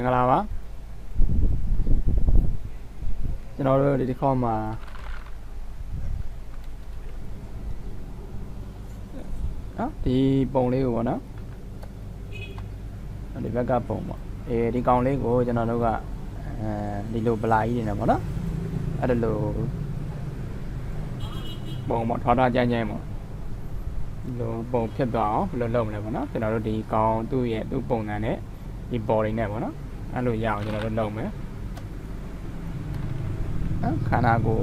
င်္ဂလာပါကျွန်တော်တို့ဒီတစ်ခေါက်မှာနော်ဒီပုံလေးကိုပေါ့နော်ဒီဘက်ကပုံပေါ့ဒီကောင်လေးကိုကျွန်တော်တို့ကဒီလိုပလာကြီးနေတယ်ပေါ့နော်အဲ့ဒါလိုပုံပေါ့ထောက်ထားကြမ်းကြမ်းပေါ့ဒီလိုပုံဖြစ်သွားအောင်ဘယ်လိုလုပ်မလဲပေါ့နော်ကျွန်တော်တို့ဒီကောင်သူ့ပုံစံနဲ့ဒီပေါ်လေးနဲ့ပေါ့နော်အဲ့လိုရအောင်ကျွန်တော်တို့လုပ်မယ်ခန္ဓာကို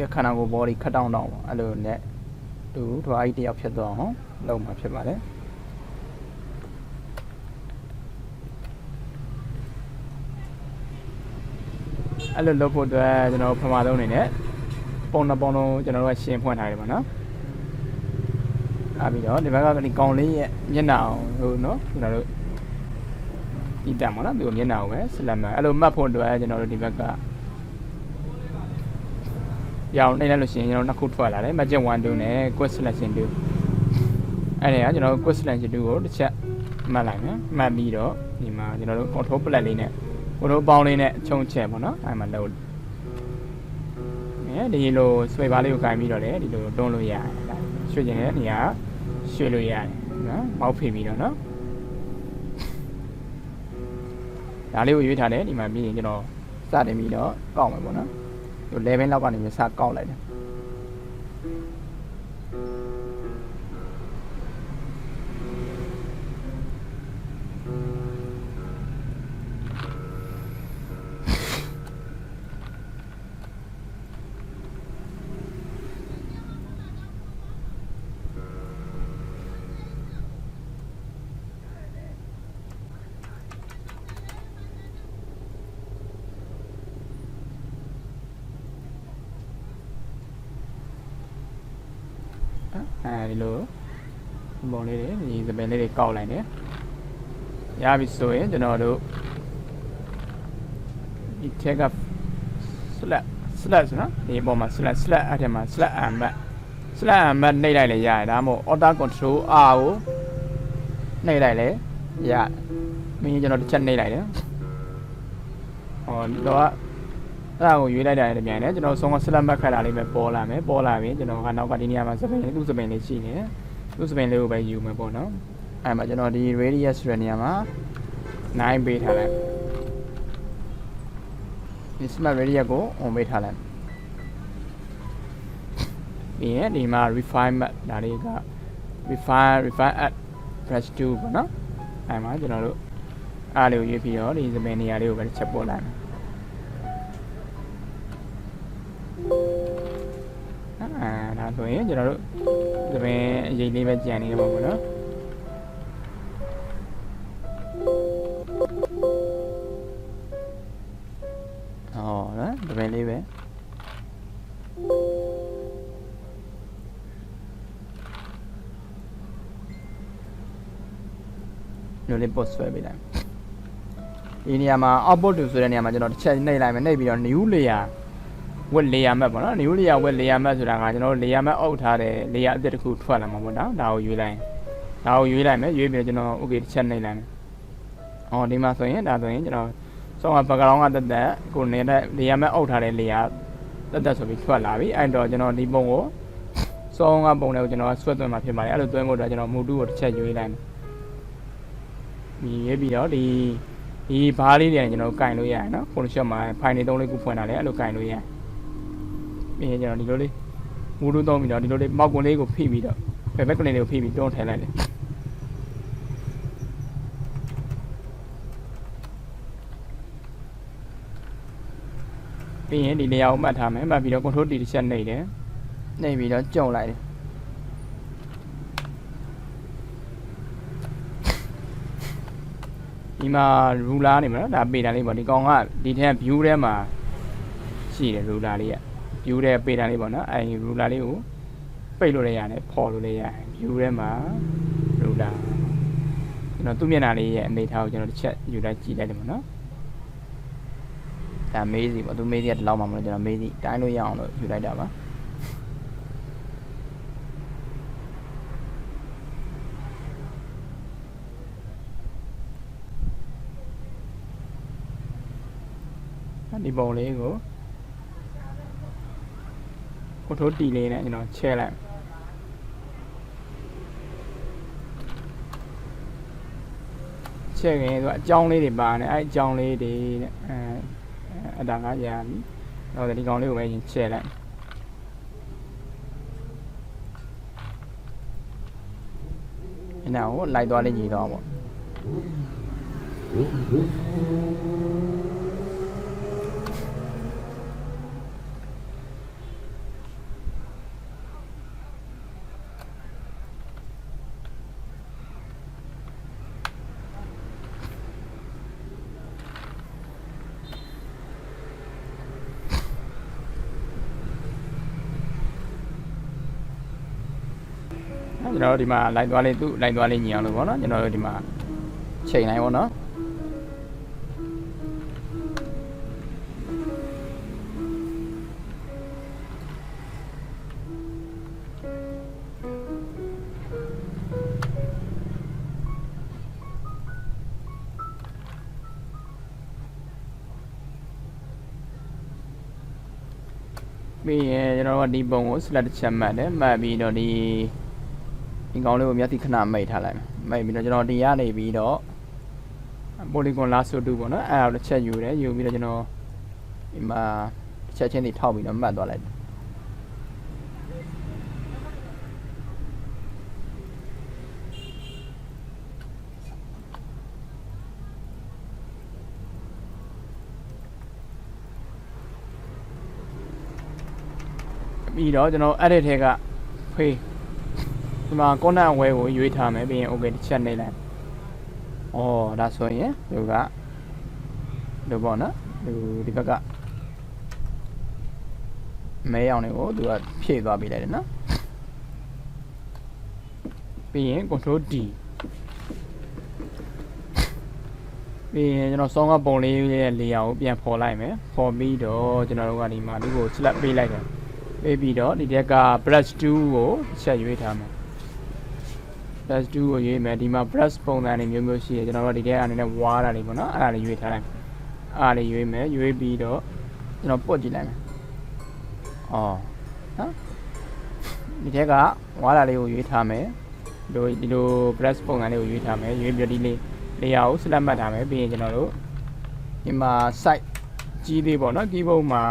ယ်ခန္ဓာကိုယ် body ခတ်တောင်းတော့ပေါ့အဲ့လိုနဲ့သူတို့အဲ့ဒီတယောက်ဖြစ်သွားအောင်လုပ်မှာဖြစ်ပါတယ်အဲ့လိုလုပ်ဖို့အတွက်ကျွန်တော်ပထမဆုံးအနေနဲ့ပုံနှစ်ပုံလုံးကျွန်တော်တို့ကရှင်းဖွင့်ထားတယ်ပေါ့နော်အဲ့ပြီးတော့ဒီဘက်ကဒီကောင်လေးရဲ့မျက်နှာအောင်ဟိုနော်ကျွန်တော်တို့ဒီတံပေါ့နော်ဒီမျက်နှာကိုပဲဆက်လက်မှတ်အဲ့လိုမှတ်ဖို့အတွက်ကျွန်တော်တို့ဒီဘက်ကရအောင်နေလိုက်လို့ရှိရင်ကျွန်တော်နှစ်ခုထွက်လာတယ် Magic 1 2နဲ့ Quick Selection 2အဲ့ဒါကကျွန်တော် Quick Selection 2ကိုတစ်ချက်မှတ်လိုက်မယ်မှတ်ပြီးတော့ဒီမှာကျွန်တော်တို့ Control Plus လေးနဲ့ Control ပေါင်းလေးနဲ့ချုံချက်ပေါ့နော်အဲ့မှာလုပ်ဒီလိုဆွဲပါလေးကိုကင်ပြီးတော့လေဒီလိုတွန်းလို့ရတယ်ရွှေ့ကျင်တဲ့နေရာရွှေ့လို့ရတယ်နော်မောက်ဖိပြီးတော့နော်ဒါလေးကိုရွေးထားတယ်ဒီမှာပြီးရင်ကျွန်တော်စတင်ပြီးတော့ကောက်မယ်ပေါ့နော်ဒီ11လောက်ကနေစကောက်လိုက်တယ်ဒီလိုပုံလေးတွေဒီစပင်လေးတွေကောက်လိုက်တယ်ရပြီဆိုရင်ကျွန်တော်တို့ဒီထက်က slash နော်ဒီပုံမှာ slash အဲ့ထဲမှာ slash and နှိပ်လိုက်လေရတယ်ဒါမှမဟုတ် auto control R ကိုနှိပ်လိုက်လေရမင်းကျွန်တော်တစ်ချက်နှိပ်လိုက်တယ်ဟောတော့အဲ့ဒါကိုရွေးလိုက်တာလည်းပြန်တယ်ကျွန်တော်ဆုံးက slash မှတ်ခတ်တာလေးပဲပေါ်လာမယ်ပေါ်လာပြီးကျွန်တော်ကနောက်ကဒီနေရာမှာစပင်သူ့စပင်လေးရှိနေတယ်သူ့စပင်လေးကိုပဲယူမယ်ပေါ့နော်အဲ့မှာကျွန်တော်ဒီ radius ဆိုတဲ့နေရာမှာ9ပေးထားလိုက်ဒီ smart radius ကို on ပေးထားလိုက်ပြီးရင်ဒီမှာ refine ဒါလေးက refine at brush 2ပေါ့နော်အဲ့မှာကျွန်တော်တို့အားလေးကိုရွေးပြီးတော့ဒီစပင်နေရာလေးကိုပဲချက်ပို့လိုက်ဒါဆိုရင်ကျွန်တော်တို့ဒီပင်အရေးလေးပဲကြံနေတယ်ပေါ့နော်ဟောနော်ဒီပင်လေးပဲလိုလေး post ဆွဲပေးလိုက်ဒီနေရာမှာ output 2ဆိုတဲ့နေရာမှာကျွန်တော်တစ်ချက်နှိပ်လိုက်မယ်နှိပ်ပြီးတော့ new layer wet layer map ပေါ့နော် new layer wet layer map ဆိုတာကကျွန်တော်တို့ layer map အုပ်ထားတဲ့ layer အသစ်တစ်ခုထွက်လာမှာပေါ့နော်ဒါကိုရွေးလိုက်မယ်ရွေးပြီးတော့ကျွန်တော် okay တစ်ချက်နှိပ်လိုက်မယ်ဟောဒီမှာဆိုရင်ဒါဆိုရင်ကျွန်တော်စောင်းက background ကတက်ကိုနေတဲ့ layer map အုပ်ထားတဲ့ layer တက်ဆိုပြီးထွက်လာပြီအဲ့တော့ကျွန်တော်ဒီပုံကိုစောင်းကပုံလေးကိုကျွန်တော်ဆွဲသွင်းမှာဖြစ်ပါတယ်အဲ့လိုသွင်းဖို့အတွက်ကျွန်တော် move to ကိုတစ်ချက်ရွေးလိုက်မယ်ရွေးပြီးတော့ဒီဘားလေးတွေကျွန်တော်ကင်လို့ရတယ်နော် Photoshop မှာ file တွေ3လေးခုဖွင့်လာတယ်အဲ့လိုကင်လို့ရတယ်ပြီးရင်ကျွန်တော်ဒီလိုလေးမူးသုံးပြီးတော့ဒီလိုလေးမောက်ကွန်လေးကိုဖိပြီးတော့ဘယ်ဘက်ကလေးကိုဖိပြီးတွန်းထည့်လိုက်တယ်ပြီးရင်ဒီနေရာကိုမှတ်ထားမယ်မှတ်ပြီးတော့ control T တစ်ချက်နှိပ်တယ်နှိပ်ပြီးတော့ကျုံလိုက်တယ်ဒီမှာ ruler နေမှာနော်ဒါပေတာလေးပေါ့ဒီကောင်ကဒီထဲ view ထဲမှာရှိတယ် ruler လေးက view ထဲပေတာလေးပေါ့နော်အဲ ruler လေးကိုပိတ်လို့လည်းရတယ်ဖော်လို့လည်းရတယ် view ထဲမှာ ruler ကျွန်တော်သူ့မျက်နှာလေးရဲ့အနေထားကိုကျွန်တော်တစ်ချက်ယူလိုက်ကြည့်လိုက်တယ်ပေါ့နော်ဒါမေးစီပေါ့သူမေးစီကဒီလောက်မှမလို့ကျွန်တော်မေးစီတိုင်းလို့ရအောင်လို့ယူလိုက်တာပါ ဒီပုံလေးကိုControl D လေးနဲ့ကျွန်တော်ချဲ့လိုက်ချဲ့ခင်ဆိုအကြောင်းလေးတွေပါနေအဲ့အကြောင်းလေးတွေနဲ့အဲ့ဒါကရပြီတော့ဒီကောင်လေးကိုပဲရင်ချဲ့လိုက်အဲ့ဒါကိုလိုက်သွားလေးညီတော့ပေါ့ကျွန်တော်ဒီမှာလိုက်သွားလေးသူ့လိုက်သွားလေးညီအောင်လို့ပေါ့နော်ကျွန်တော်တို့ဒီမှာချိန်လိုက်ပေါ့နော်ပြီးရင်ကျွန်တော်တို့ဒီပုံကို select တစ်ချက်မှတ်တယ်မှတ်ပြီးတော့ဒီကောင်လေးကိုမျက်စိခဏမိတ်ထားလိုက်မယ်မိတ်ပြီးတော့ကျွန်တော်ဒီရနေပြီးတော့ polygon lasso 2ပေါ့နော်အဲ့ဒါတစ်ချက်ယူတယ်ယူပြီးတော့ကျွန်တော်ဒီမှာတစ်ချက်ချင်းတွေထောက်ပြီးတော့မှတ်သွားလိုက်ပြီးတော့ကျွန်တော် edit ထဲကဖေးဒီမှာ corner အဝဲကိုရွေးထားမယ်ပြီးရင် okay တစ်ချက်နေလိုက်ဩဒါဆိုရင်သူကဒီပေါ့နော်ဒီဘက်ကမဲအောင်တွေကိုသူကဖြည့်သွားပေးလိုက်တယ်နော်ပြီးရင် control D ပြီးရင်ကျွန်တော်ဆောင်းကပုံလေးရဲ့ layer ကိုပြန်ဖော်လိုက်မယ်ဖော်ပြီးတော့ကျွန်တော်တို့ကဒီမှာဒီကို select ပေးလိုက်တယ်ပေးပြီးတော့ဒီတက်က brush 2ကိုတစ်ချက်ရွေးထားမယ် brush 2ကိုရွေးမယ်ဒီမှာ brush ပုံစံတွေမျိုးမျိုးရှိတယ်ကျွန်တော်တို့ဒီထဲအနေနဲ့ဝါးတာလေးပေါ့နော်အဲ့ဒါလေးရွေးထားလိုက်အဲ့ဒါလေးရွေးမယ်ရွေးပြီးတော့ကျွန်တော်ပုတ်ကြည့်လိုက်မယ်အော်နော်ဒီထဲကဝါးတာလေးကိုရွေးထားမယ်ဒီလို brush ပုံစံလေးကိုရွေးထားမယ်ရွေးပြီးတော့ဒီလေး layer ကို select မှတ်ထားမယ်ပြီးရင်ကျွန်တော်တို့ဒီမှာ site ကြီးသေးပေါ့နော် keyboard မှာ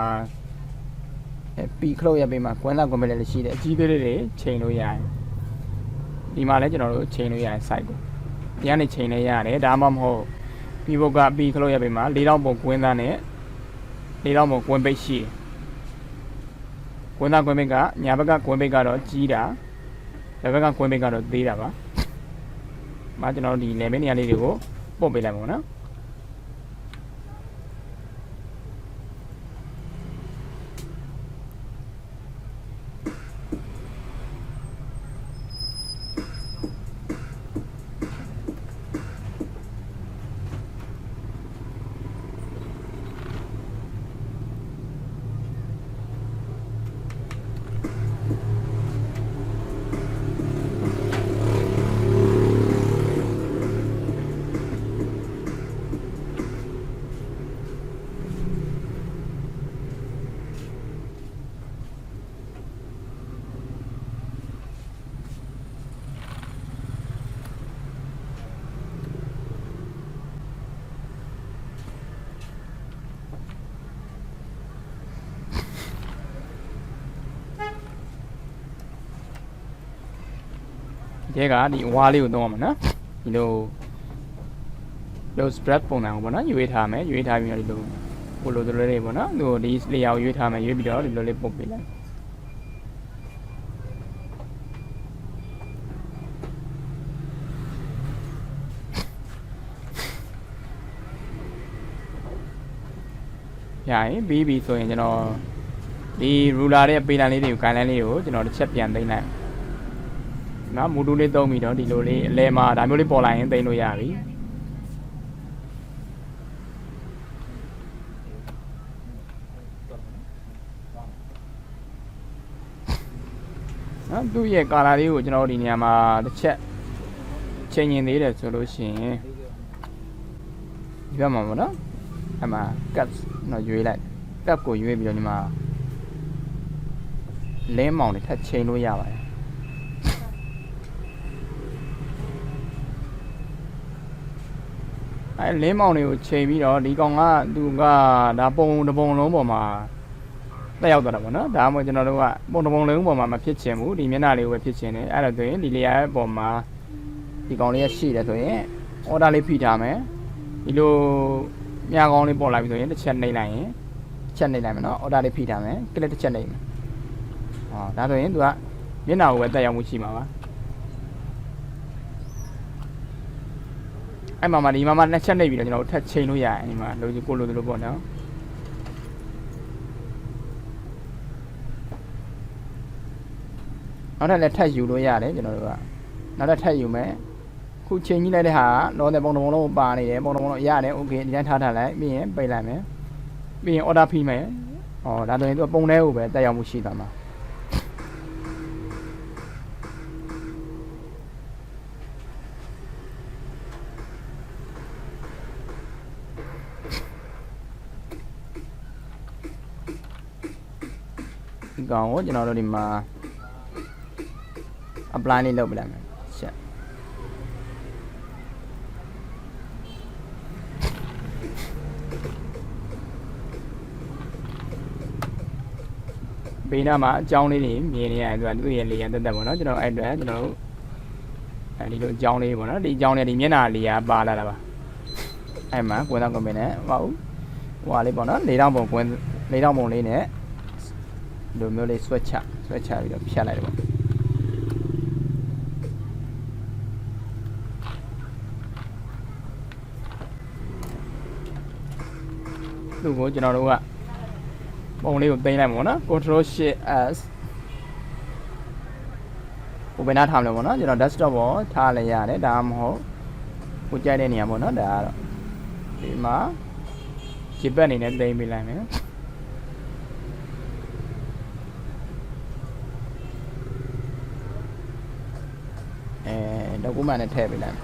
P ခလုတ်ရပေးမှာကွမ်းသားကွန်ပျူတာလေးရှိတယ်အကြီးသေးလေးတွေချိန်လို့ရတယ်ဒီမှာလည်းကျွန်တော်တို့ချိန်လို့ရတယ် site ကိုဒီကနေချိန်လဲရတယ်ဒါမှမဟုတ် keyboard က P ခလုတ်ရပေးမှာ4000ပုံကွမ်းသားနဲ့4000ပုံကွမ်းပိတ်ရှိတယ်ကွမ်းသားကွမ်းပိတ်ကညာဘက်ကကွမ်းပိတ်ကတော့ကြီးတာဘယ်ဘက်ကကွမ်းပိတ်ကတော့သေးတာပါမှာကျွန်တော်တို့ဒီ level နေရာလေးတွေကိုပုတ်ပေးလိုက်ပါဦးနော်ဒီကဒီဝါးလေးကိုသုံးအောင်မနော်ဒီလို spread ပုံစံကိုပေါ့နော်ရွေးထားမယ်ရွေးထားပြီးတော့ဒီလိုကိုလိုလိုလေးပေါ့နော်ဒီ layer ကိုရွေးထားမယ်ရွေးပြီးတော့ဒီလိုလေးပုတ်ပေးလိုက်ရရင်ပြီးဆိုရင်ကျွန်တော်ဒီ ruler ရဲ့ပေးလမ်းလေးတွေကို guideline လေးကိုကျွန်တော်တစ်ချက်ပြန်သိမ်းလိုက်နော်မူတူလေးသုံးပြီးတော့ဒီလိုလေးအလဲမှာဒါမျိုးလေးပေါ်လာရင်သိမ်းလို့ရပြီနော်သူ့ရဲ့ color လေးကိုကျွန်တော်ဒီနေရာမှာတစ်ချက်ချိန်ရင်သေးတယ်ဆိုလို့ရှိရင်ဒီဘက်မှာပေါ့နော် အဲ့မှာ cap တော့ရွေးလိုက် cap ကိုရွေးပြီးတော့ဒီမှာလင်းမောင်တွေထပ်ချိန်လို့ရပါတယ်အဲ့လင်းမောင်တွေကိုချိန်ပြီးတော့ဒီကောင်ကသူကဒါပုံတစ်ပုံလုံးပေါ်မှာတက်ရောက်သွားတာပေါ့နော်ဒါမှမဟုတ်ကျွန်တော်တို့ကပုံတစ်ပုံလုံးပေါ်မှာမဖြစ်ချင်ဘူးဒီမျက်နှာလေးကိုပဲဖြစ်ချင်တယ်အဲ့ဒါဆိုရင်ဒီလေယာဉ်ပေါ်မှာဒီကောင်လေးရရှိတယ်ဆိုရင် order လေးဖိထားမယ်ဒီလိုမြားကောင်းလေးပေါ်လာပြီဆိုရင်တစ်ချက်နှိပ်လိုက်ရင်ချက်နှိပ်လိုက်မယ်နော် order လေးဖိထားမယ်ကလစ်တစ်ချက်နှိပ်မယ်ဟောဒါဆိုရင်သူကမျက်နှာကိုပဲတက်ရောက်မှုရှိမှာပါအဲ့မှာဒီမှာနှစ်ချက်နှိပ်ပြီးတော့ကျွန်တော်ထပ်ချိန်လို့ရတယ်ဒီမှာလိုချင်ကိုလိုလိုပေါ့နော်နောက်ထပ်လည်းထပ်ယူလို့ရတယ်ကျွန်တော်တို့ကနောက်ထပ်ထပ်ယူမယ်ခုချိန်ကြီးလိုက်တဲ့ဟာလောတဲ့ပုံတော်လုံးပါနေတယ်ပုံတော်လုံးရတယ်โอเคဒီတိုင်းထားလိုက်ပြီးရင်ပိတ်လိုက်မယ်ပြီးရင် order ဖိမယ်ဟောဒါဆိုရင်သူပုံထဲကိုပဲတက်ရောက်မှုရှိသွားမှာဒီကောင်ကိုကျွန်တော်တို့ဒီမှာ apply လေးလုပ်ပြလိုက်မယ်ချက်ဘေးနားမှာအကြောင်းလေးတွေမြင်နေရတယ်သူကသူ့ရဲ့လေယာဉ်တက်တက်ပေါ့နော်ကျွန်တော်အဲ့အတွက်ကျွန်တော်တို့အဲဒီလိုအကြောင်းလေးပေါ့နော်ဒီအကြောင်းလေးဒီမျက်နှာလေးကပါလာတာပါအဲ့မှာကွင်းသားကွန်ပင်နဲ့ဟောဟွာလေးပေါ့နော်၄တောင်ပုံကွင်း၄တောင်ပုံလေးနဲ့ဒီလိုမျိုးလေးဆွဲချပြီးတော့ဖြတ်လိုက်တယ်ပေါ့သူ့ကိုကျွန်တော်တို့ကပုံလေးကိုတင်လိုက်မှာပေါ့နော် control shift s ဟိုဘယ်နားထားမလဲပေါ့နော်ကျွန်တော် desktop ပေါ်ထားလိုက်ရတယ်ဒါမှမဟုတ်ကိုကြိုက်တဲ့နေရာပေါ့နော်ဒါကတော့ဒီမှာဂျစ်ပတ်အနေနဲ့တင်ပေးလိုက်မယ်document နဲ့ထည့်ပေးလိုက်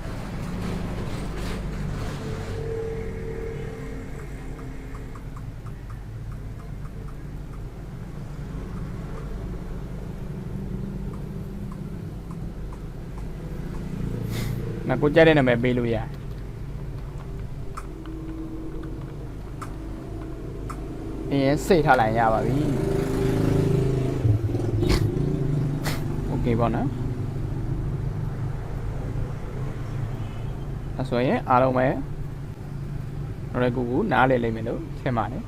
မကိုကြတဲ့နာမည်ပေးလို့ရတယ်အင်းစိတ်ထားလိုက်ရပါပြီโอเคပေါ့နော်အဲ့ဆိုရင်အားလုံးပဲရကူကူနားလည်လိမ့်မယ်လို့ထင်ပါတယ်